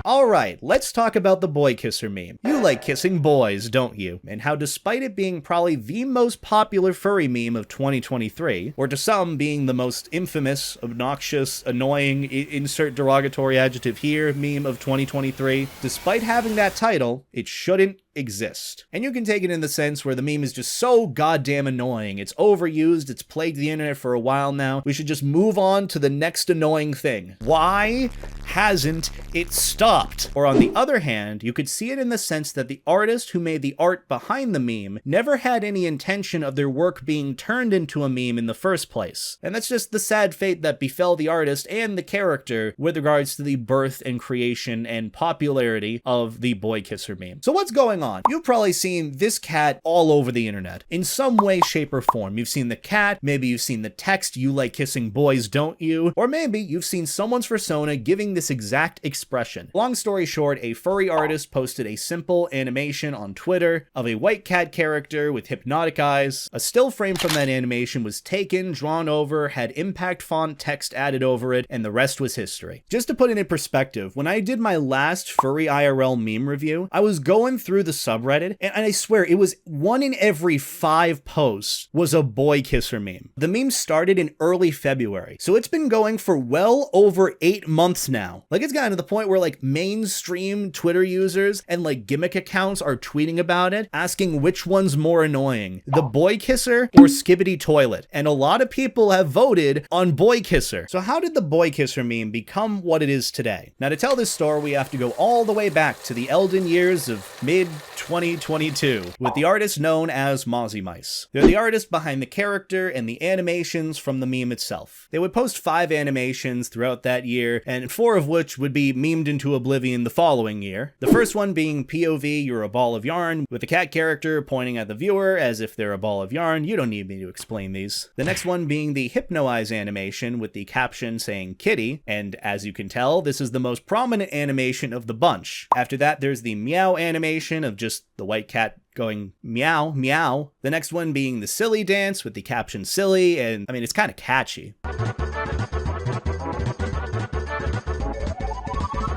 Alright, let's talk about the Boykisser meme. You like kissing boys, don't you? And how despite it being probably the most popular furry meme of 2023, or to some being the most infamous, obnoxious, annoying, insert derogatory adjective here meme of 2023, despite having that title, it shouldn't exist. And you can take it in the sense where the meme is just so goddamn annoying. It's overused, it's plagued the internet for a while now. We should just move on to the next annoying thing. Why hasn't it stopped? Or on the other hand, you could see it in the sense that the artist who made the art behind the meme never had any intention of their work being turned into a meme in the first place. And that's just the sad fate that befell the artist and the character with regards to the birth and creation and popularity of the Boykisser meme. So what's going on? You've probably seen this cat all over the internet in some way, shape, or form. You've seen the cat, maybe you've seen the text, "You like kissing boys, don't you?" Or maybe you've seen someone's fursona giving this exact expression. Long story short, a furry artist posted a simple animation on Twitter of a white cat character with hypnotic eyes. A still frame from that animation was taken, drawn over, had impact font text added over it, and the rest was history. Just to put it in perspective, when I did my last furry IRL meme review, I was going through the subreddit, and I swear it was 1 in every 5 posts was a Boykisser meme. The meme started in early February, so it's been going for well over 8 months now. Like, it's gotten to the point where like mainstream Twitter users and like gimmick accounts are tweeting about it, asking which one's more annoying, the Boykisser or Skibbity Toilet. And a lot of people have voted on Boykisser. So how did the Boykisser meme become what it is today? Now, to tell this story, we have to go all the way back to the Elden years of mid-2022 with the artist known as Mozzie Mice. They're the artist behind the character and the animations from the meme itself. They would post 5 animations throughout that year, and 4 of which would be memed into oblivion the following year. The first one being POV, "You're a ball of yarn," with the cat character pointing at the viewer as if they're a ball of yarn. You don't need me to explain these. The next one being the Hypno Eyes animation with the caption saying "kitty," and as you can tell, this is the most prominent animation of the bunch. After that, there's the Meow animation of just the white cat going meow, meow. The next one being the Silly dance with the caption "silly," and I mean, it's kind of catchy.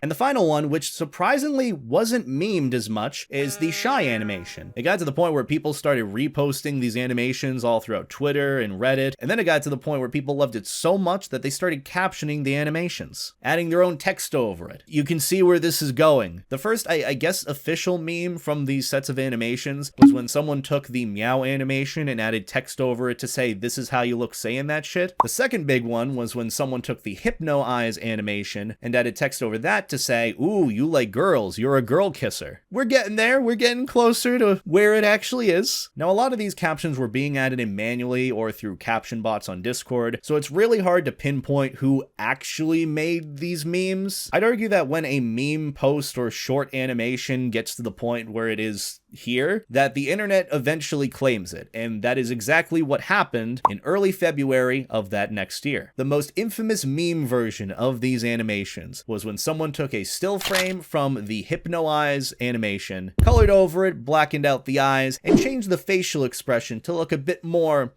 And the final one, which surprisingly wasn't memed as much, is the Shy animation. It got to the point where people started reposting these animations all throughout Twitter and Reddit, and then it got to the point where people loved it so much that they started captioning the animations, adding their own text over it. You can see where this is going. The first, I guess, official meme from these sets of animations was when someone took the Meow animation and added text over it to say, "This is how you look saying that shit." The second big one was when someone took the Hypno Eyes animation and added text over that to say, "Ooh, you like girls, you're a girl kisser." We're getting there, we're getting closer to where it actually is. Now, a lot of these captions were being added in manually or through caption bots on Discord, so it's really hard to pinpoint who actually made these memes. I'd argue that when a meme post or short animation gets to the point where it is here, that the internet eventually claims it, and that is exactly what happened in early February of that next year. The most infamous meme version of these animations was when someone took a still frame from the Hypno Eyes animation, colored over it, blackened out the eyes, and changed the facial expression to look a bit more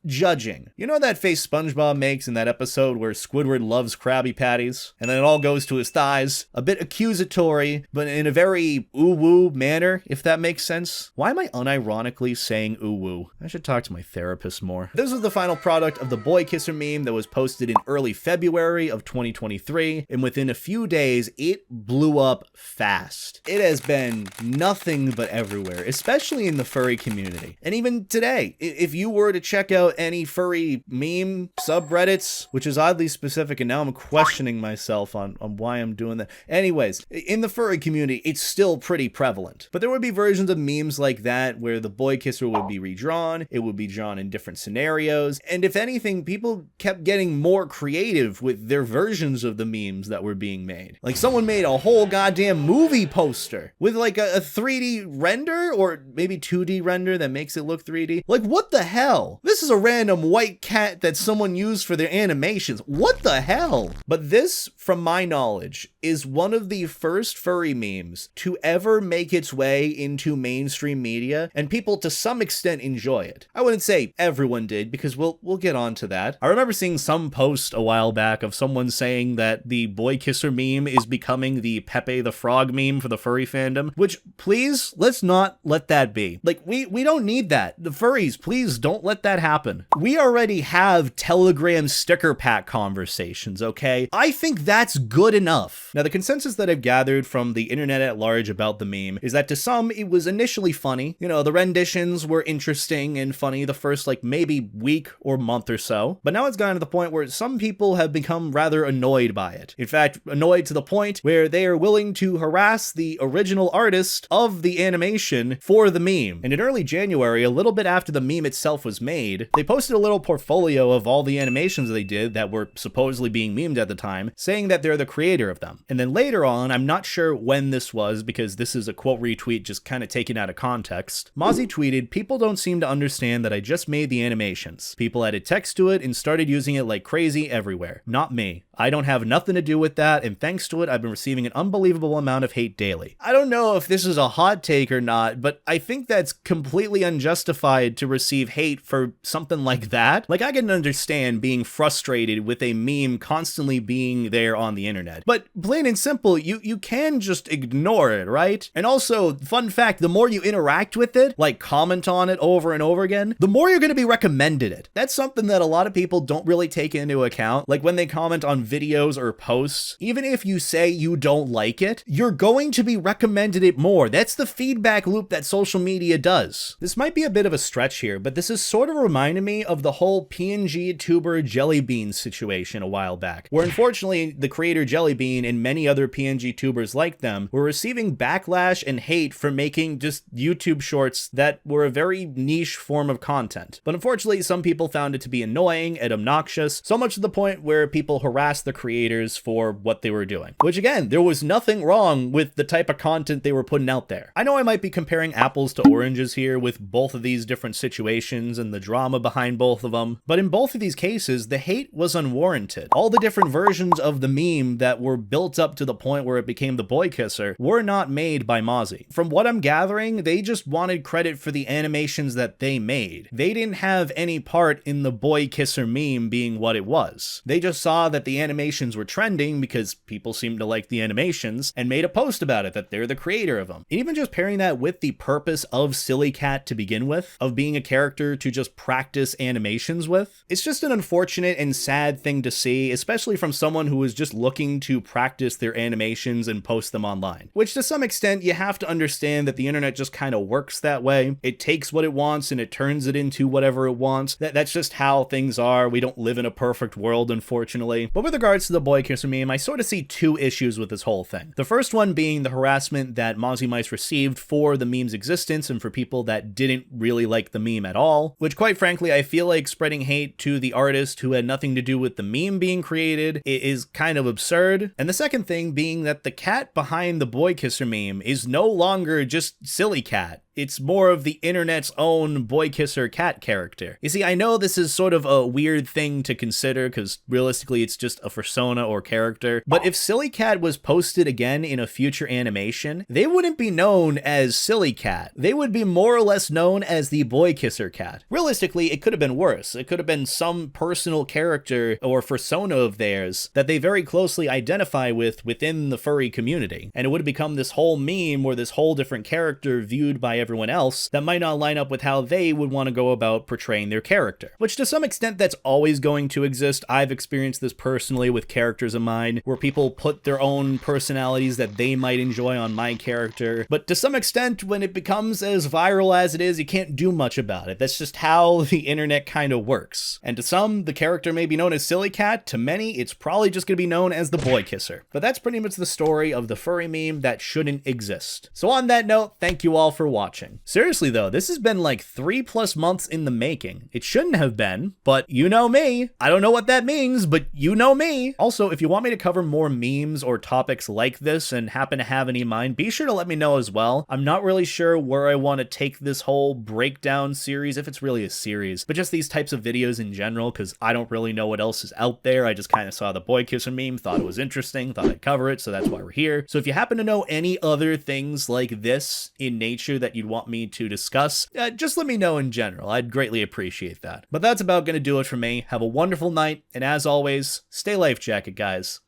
judging. You know that face SpongeBob makes in that episode where Squidward loves Krabby Patties? And then it all goes to his thighs. A bit accusatory, but in a very ooh-woo manner, if that makes sense. Why am I unironically saying ooh-woo? I should talk to my therapist more. This was the final product of the Boykisser meme that was posted in early February of 2023, and within a few days, it blew up fast. It has been nothing but everywhere, especially in the furry community. And even today, if you were to check out any furry meme subreddits, which is oddly specific, and now I'm questioning myself on why I'm doing that. Anyways, in the furry community, it's still pretty prevalent. But there would be versions of memes like that where the Boykisser would be redrawn, it would be drawn in different scenarios, and if anything, people kept getting more creative with their versions of the memes that were being made. Like, someone made a whole goddamn movie poster with like a 3D render, or maybe 2D render that makes it look 3D. Like, what the hell? This is a random white cat that someone used for their animations. What the hell? But this, from my knowledge, is one of the first furry memes to ever make its way into mainstream media, and people to some extent enjoy it. I wouldn't say everyone did, because we'll get on to that. I remember seeing some post a while back of someone saying that the Boykisser meme is becoming the Pepe the Frog meme for the furry fandom, which, please, let's not let that be. Like, we don't need that. The furries, please don't let that happen. We already have Telegram sticker pack conversations, okay? I think that's good enough. Now, the consensus that I've gathered from the internet at large about the meme is that to some, it was initially funny. You know, the renditions were interesting and funny the first, like, maybe week or month or so, but now it's gotten to the point where some people have become rather annoyed by it. In fact, annoyed to the point where they are willing to harass the original artist of the animation for the meme. And in early January, a little bit after the meme itself was made, they posted a little portfolio of all the animations they did that were supposedly being memed at the time, saying that they're the creator of them. And then later on, I'm not sure when this was because this is a quote retweet just kind of taken out of context, Mozzie tweeted, "People don't seem to understand that I just made the animations. People added text to it and started using it like crazy everywhere. Not me. I don't have nothing to do with that, and thanks to it, I've been receiving an unbelievable amount of hate daily." I don't know if this is a hot take or not, but I think that's completely unjustified to receive hate for something like that. Like, I can understand being frustrated with a meme constantly being there on the internet, but plain and simple, you can just ignore it, right? And also, fun fact, the more you interact with it, like comment on it over and over again, the more you're going to be recommended it. That's something that a lot of people don't really take into account. Like when they comment on videos or posts, even if you say you don't like it, you're going to be recommended it more. That's the feedback loop that social media does. This might be a bit of a stretch here, but this is sort of reminding me of the whole PNG tuber Jellybean situation a while back, where unfortunately the creator Jellybean and many other PNG tubers like them were receiving backlash and hate for making just YouTube shorts that were a very niche form of content. But unfortunately, some people found it to be annoying and obnoxious, so much to the point where people harassed the creators for what they were doing. Which again, there was nothing wrong with the type of content they were putting out there. I know I might be comparing apples to oranges here with both of these different situations and the drama behind both of them, but in both of these cases, the hate was unwarranted. All the different versions of the meme that were built up to the point where it became the Boykisser were not made by Mozzie. From what I'm gathering, they just wanted credit for the animations that they made. They didn't have any part in the Boykisser meme being what it was. They just saw that the animations were trending because people seemed to like the animations and made a post about it, that they're the creator of them. And even just pairing that with the purpose of Silly Cat to begin with, of being a character to just practice animations with, it's just an unfortunate and sad thing to see, especially from someone who is just looking to practice their animations and post them online. Which to some extent, you have to understand that the internet just kind of works that way. It takes what it wants and it turns it into whatever it wants. That's just how things are. We don't live in a perfect world, unfortunately. But with regards to the Boykisser meme, I sort of see two issues with this whole thing. The first one being the harassment that Mozzie Mice received for the meme's existence and for people that didn't really like the meme at all, which quite frankly, I feel like spreading hate to the artist who had nothing to do with the meme being created is kind of absurd. And the second thing being that the cat behind the Boykisser meme is no longer just Silly Cat. It's more of the internet's own Boykisser cat character. You see, I know this is sort of a weird thing to consider because realistically it's just a fursona or character, but if Silly Cat was posted again in a future animation, they wouldn't be known as Silly Cat. They would be more or less known as the Boykisser cat. Realistically, it could have been worse. It could have been some personal character or fursona of theirs that they very closely identify with within the furry community, and it would have become this whole meme or this whole different character viewed by everyone else that might not line up with how they would want to go about portraying their character. Which to some extent that's always going to exist. I've experienced this personally with characters of mine where people put their own personalities that they might enjoy on my character. But to some extent, when it becomes as viral as it is, you can't do much about it. That's just how the internet kind of works. And to some, the character may be known as Silly Cat. To many, it's probably just going to be known as the Boykisser. But that's pretty much the story of the furry meme that shouldn't exist. So on that note, thank you all for watching. watching. Seriously though, this has been like 3+ months in the making. It shouldn't have been, but you know me. I don't know what that means, but you know me. Also, if you want me to cover more memes or topics like this and happen to have any in mind, be sure to let me know as well. I'm not really sure where I want to take this whole breakdown series, if it's really a series, but just these types of videos in general, because I don't really know what else is out there. I just kind of saw the Boykisser meme, thought it was interesting, thought I'd cover it, so that's why we're here. So if you happen to know any other things like this in nature that you'd want me to discuss, just let me know in general. I'd greatly appreciate that. But that's about going to do it for me. Have a wonderful night, and as always, stay life jacket, guys.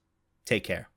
Take care.